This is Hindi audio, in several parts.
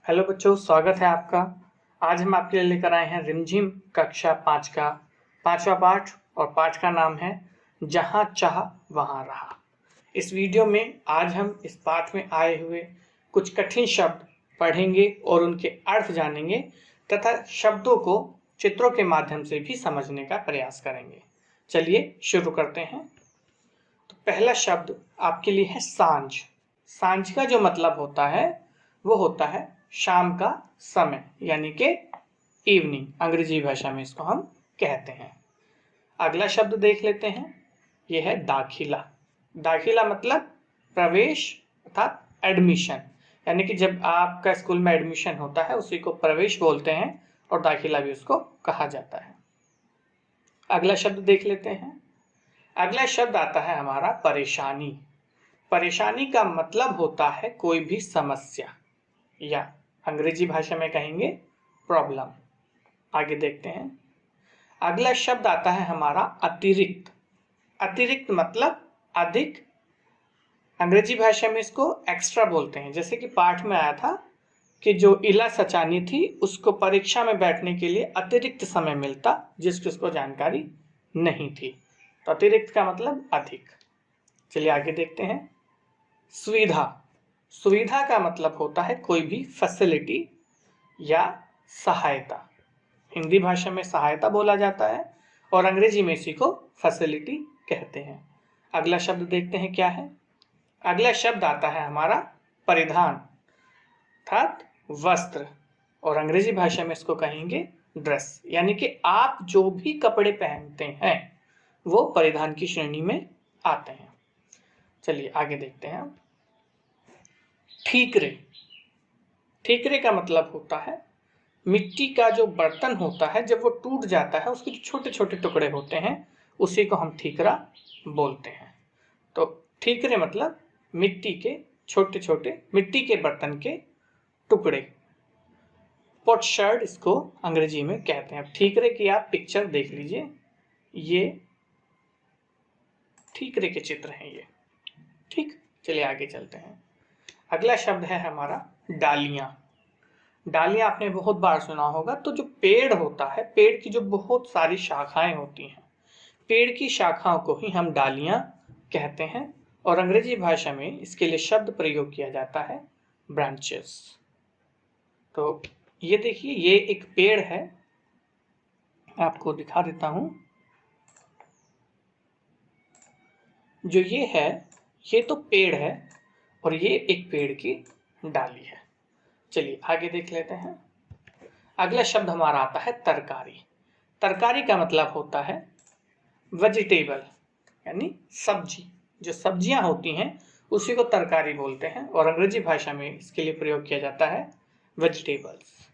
हेलो बच्चों, स्वागत है आपका। आज हम आपके लिए लेकर आए हैं रिमझिम कक्षा 5 का 5वां पाठ और पाठ का नाम है जहाँ चाह वहाँ रहा। इस वीडियो में आज हम इस पाठ में आए हुए कुछ कठिन शब्द पढ़ेंगे और उनके अर्थ जानेंगे तथा शब्दों को चित्रों के माध्यम से भी समझने का प्रयास करेंगे। चलिए शुरू करते हैं। तो पहला शब्द आपके लिए है सांझ। सांझ का जो मतलब होता है वो होता है शाम का समय, यानी कि इवनिंग, अंग्रेजी भाषा में इसको हम कहते हैं। अगला शब्द देख लेते हैं, यह है दाखिला। दाखिला मतलब प्रवेश अर्थात एडमिशन, यानी कि जब आपका स्कूल में एडमिशन होता है उसी को प्रवेश बोलते हैं और दाखिला भी उसको कहा जाता है। अगला शब्द देख लेते हैं। अगला शब्द आता है हमारा परेशानी। परेशानी का मतलब होता है कोई भी समस्या, या अंग्रेजी भाषा में कहेंगे प्रॉब्लम। आगे देखते हैं। अगला शब्द आता है हमारा अतिरिक्त। अतिरिक्त मतलब अधिक, अंग्रेजी भाषा में इसको एक्स्ट्रा बोलते हैं। जैसे कि पाठ में आया था कि जो इला सचानी थी उसको परीक्षा में बैठने के लिए अतिरिक्त समय मिलता जिसकी उसको जानकारी नहीं थी। तो अतिरिक्त का मतलब अधिक। चलिए आगे देखते हैं। सुविधा। सुविधा का मतलब होता है कोई भी फैसिलिटी या सहायता। हिंदी भाषा में सहायता बोला जाता है और अंग्रेजी में इसी को फैसिलिटी कहते हैं। अगला शब्द देखते हैं क्या है। अगला शब्द आता है हमारा परिधान अर्थात वस्त्र, और अंग्रेजी भाषा में इसको कहेंगे ड्रेस, यानी कि आप जो भी कपड़े पहनते हैं वो परिधान की श्रेणी में आते हैं। चलिए आगे देखते हैं। ठीकरे। ठीकरे का मतलब होता है मिट्टी का जो बर्तन होता है, जब वो टूट जाता है उसके जो छोटे छोटे टुकड़े होते हैं उसी को हम ठीकरा बोलते हैं। तो ठीकरे मतलब मिट्टी के छोटे छोटे मिट्टी के बर्तन के टुकड़े। पोटशर्ड इसको अंग्रेजी में कहते हैं। ठीकरे की आप पिक्चर देख लीजिए, ये ठीकरे के चित्र हैं ये। ठीक, चलिए आगे चलते हैं। अगला शब्द है हमारा डालियां। डालियां आपने बहुत बार सुना होगा। तो जो पेड़ होता है, पेड़ की जो बहुत सारी शाखाएं होती हैं, पेड़ की शाखाओं को ही हम डालियां कहते हैं और अंग्रेजी भाषा में इसके लिए शब्द प्रयोग किया जाता है ब्रांचेस। तो ये देखिए, ये एक पेड़ है, आपको दिखा देता हूं। जो ये है ये तो पेड़ है और ये एक पेड़ की डाली है। चलिए आगे देख लेते हैं। अगला शब्द हमारा आता है तरकारी। तरकारी का मतलब होता है वेजिटेबल, यानी सब्जी। जो सब्जियां होती हैं उसी को तरकारी बोलते हैं और अंग्रेजी भाषा में इसके लिए प्रयोग किया जाता है वेजिटेबल्स।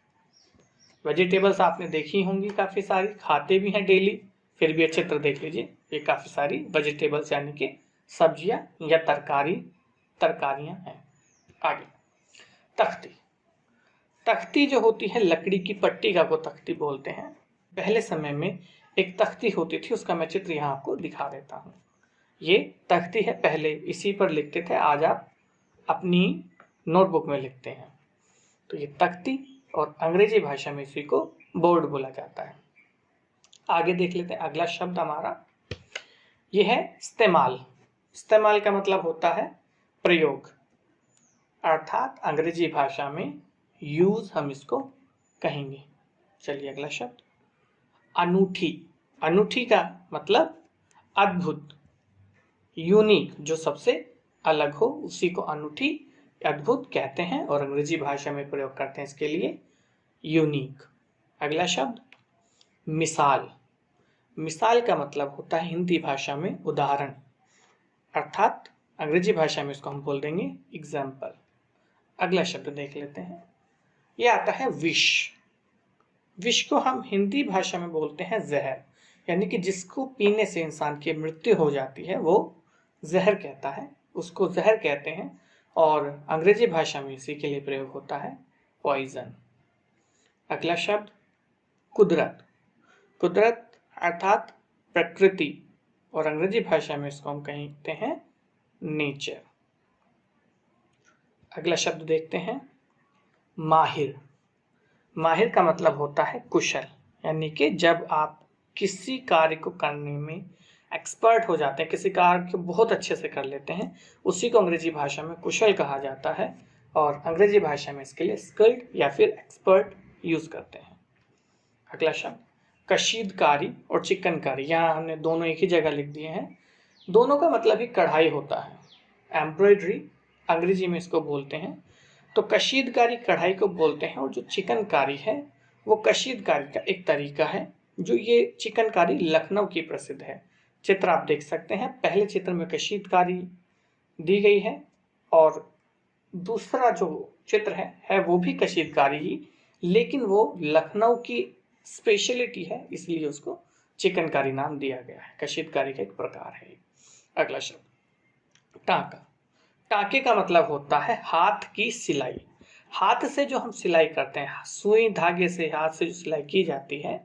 वेजिटेबल्स आपने देखी होंगी, काफी सारी खाते भी हैं डेली, फिर भी अच्छे तरह देख लीजिए। ये काफी सारी वेजिटेबल्स यानी कि सब्जियां या तरकारियां हैं। आगे तख्ती। तख्ती जो होती है लकड़ी की पट्टिका को तख्ती बोलते हैं। पहले समय में एक तख्ती होती थी, उसका मैं चित्र यहाँ आपको दिखा देता हूँ। ये तख्ती है, पहले इसी पर लिखते थे, आज आप अपनी नोटबुक में लिखते हैं। तो ये तख्ती और अंग्रेजी भाषा में इसी को बोर्ड बोला जाता है। आगे देख लेते हैं। अगला शब्द हमारा ये है इस्तेमाल। इस्तेमाल का मतलब होता है प्रयोग, अर्थात अंग्रेजी भाषा में यूज हम इसको कहेंगे। चलिए अगला शब्द अनूठी। अनूठी का मतलब अद्भुत, यूनिक, जो सबसे अलग हो उसी को अनूठी अद्भुत कहते हैं और अंग्रेजी भाषा में प्रयोग करते हैं इसके लिए यूनिक। अगला शब्द मिसाल। मिसाल का मतलब होता है हिंदी भाषा में उदाहरण, अर्थात अंग्रेजी भाषा में इसको हम बोल देंगे एग्जाम्पल। अगला शब्द देख लेते हैं। यह आता है विष। विष को हम हिंदी भाषा में बोलते हैं जहर, यानी कि जिसको पीने से इंसान की मृत्यु हो जाती है वो जहर कहता है, उसको जहर कहते हैं और अंग्रेजी भाषा में इसी के लिए प्रयोग होता है पॉइजन। अगला शब्द कुदरत। कुदरत अर्थात प्रकृति और अंग्रेजी भाषा में इसको हम कहते हैं नेचर। अगला शब्द देखते हैं। माहिर। माहिर का मतलब होता है कुशल, यानी कि जब आप किसी कार्य को करने में एक्सपर्ट हो जाते हैं, किसी कार्य को बहुत अच्छे से कर लेते हैं, उसी को अंग्रेजी भाषा में कुशल कहा जाता है। और अंग्रेजी भाषा में इसके लिए स्किल्ड या फिर एक्सपर्ट यूज करते हैं। अगला शब्द कशीदकारी और चिकनकारी, यहाँ हमने दोनों एक ही जगह लिख दिए हैं। दोनों का मतलब ही कढ़ाई होता है, एम्ब्रॉयडरी अंग्रेजी में इसको बोलते हैं। तो कशीदकारी कढ़ाई को बोलते हैं, और जो चिकनकारी है वो कशीदकारी का एक तरीका है। जो ये चिकनकारी लखनऊ की प्रसिद्ध है। चित्र आप देख सकते हैं, पहले चित्र में कशीदकारी दी गई है और दूसरा जो चित्र है वो भी कशीदकारी ही, लेकिन वो लखनऊ की स्पेशलिटी है, इसलिए उसको चिकनकारी नाम दिया गया है। कशीदकारी का एक प्रकार है। अगला शब्द टांका। टांके का मतलब होता है हाथ की सिलाई। हाथ से जो हम सिलाई करते हैं, सुई धागे से हाथ से जो सिलाई की जाती है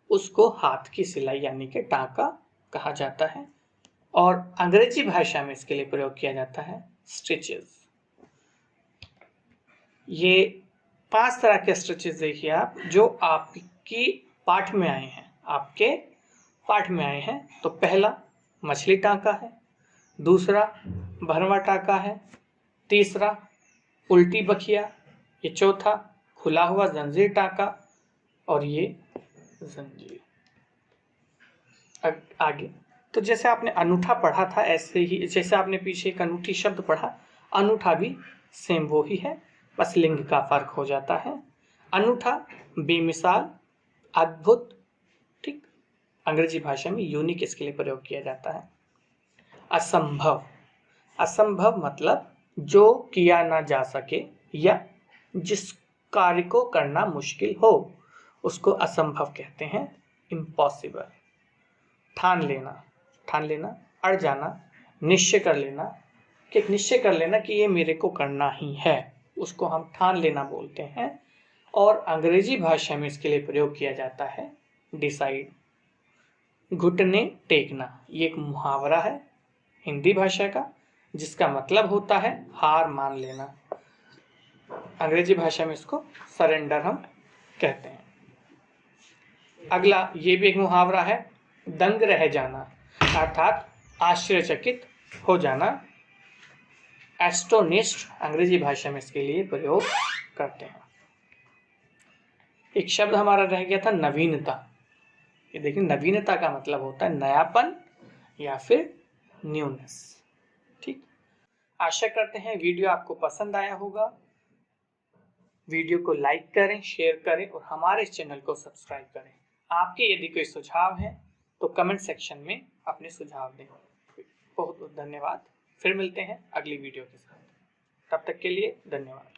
उसको हाथ की सिलाई यानी कि टांका कहा जाता है। और अंग्रेजी भाषा में इसके लिए प्रयोग किया जाता है स्टिचेस। ये 5 तरह के स्टिचेस देखिए आप, जो आपकी पाठ में आए हैं, आपके पाठ में आए हैं। तो पहला मछली टांका है, दूसरा भरवा टांका है, तीसरा उल्टी बखिया, ये चौथा खुला हुआ जंजीर टांका, और ये जंजीर। आगे तो जैसे आपने अनूठा पढ़ा था, ऐसे ही जैसे आपने पीछे एक अनूठी शब्द पढ़ा, अनूठा भी सेम वो ही है, बस लिंग का फर्क हो जाता है। अनूठा बेमिसाल, अद्भुत, ठीक। अंग्रेजी भाषा में यूनिक इसके लिए प्रयोग किया जाता है। असंभव। असंभव मतलब जो किया ना जा सके या जिस कार्य को करना मुश्किल हो उसको असंभव कहते हैं, इम्पॉसिबल। ठान लेना, ठान लेना, अड़ जाना, निश्चय कर लेना, कि निश्चय कर लेना कि ये मेरे को करना ही है, उसको हम ठान लेना बोलते हैं। और अंग्रेजी भाषा में इसके लिए प्रयोग किया जाता है डिसाइड। घुटने टेकना, ये एक मुहावरा है हिंदी भाषा का, जिसका मतलब होता है हार मान लेना। अंग्रेजी भाषा में इसको सरेंडर हम कहते हैं। अगला ये भी एक मुहावरा है, दंग रह जाना, अर्थात आश्चर्यचकित हो जाना। एस्टोनिश्ड अंग्रेजी भाषा में इसके लिए प्रयोग करते हैं। एक शब्द हमारा रह गया था नवीनता। ये देखिए, नवीनता का मतलब होता है नयापन या फिर न्यूनेस, ठीक। आशा करते हैं वीडियो आपको पसंद आया होगा। वीडियो को लाइक करें, शेयर करें और हमारे इस चैनल को सब्सक्राइब करें। आपके यदि कोई सुझाव है तो कमेंट सेक्शन में अपने सुझाव दें। बहुत बहुत धन्यवाद। फिर मिलते हैं अगली वीडियो के साथ, तब तक के लिए धन्यवाद।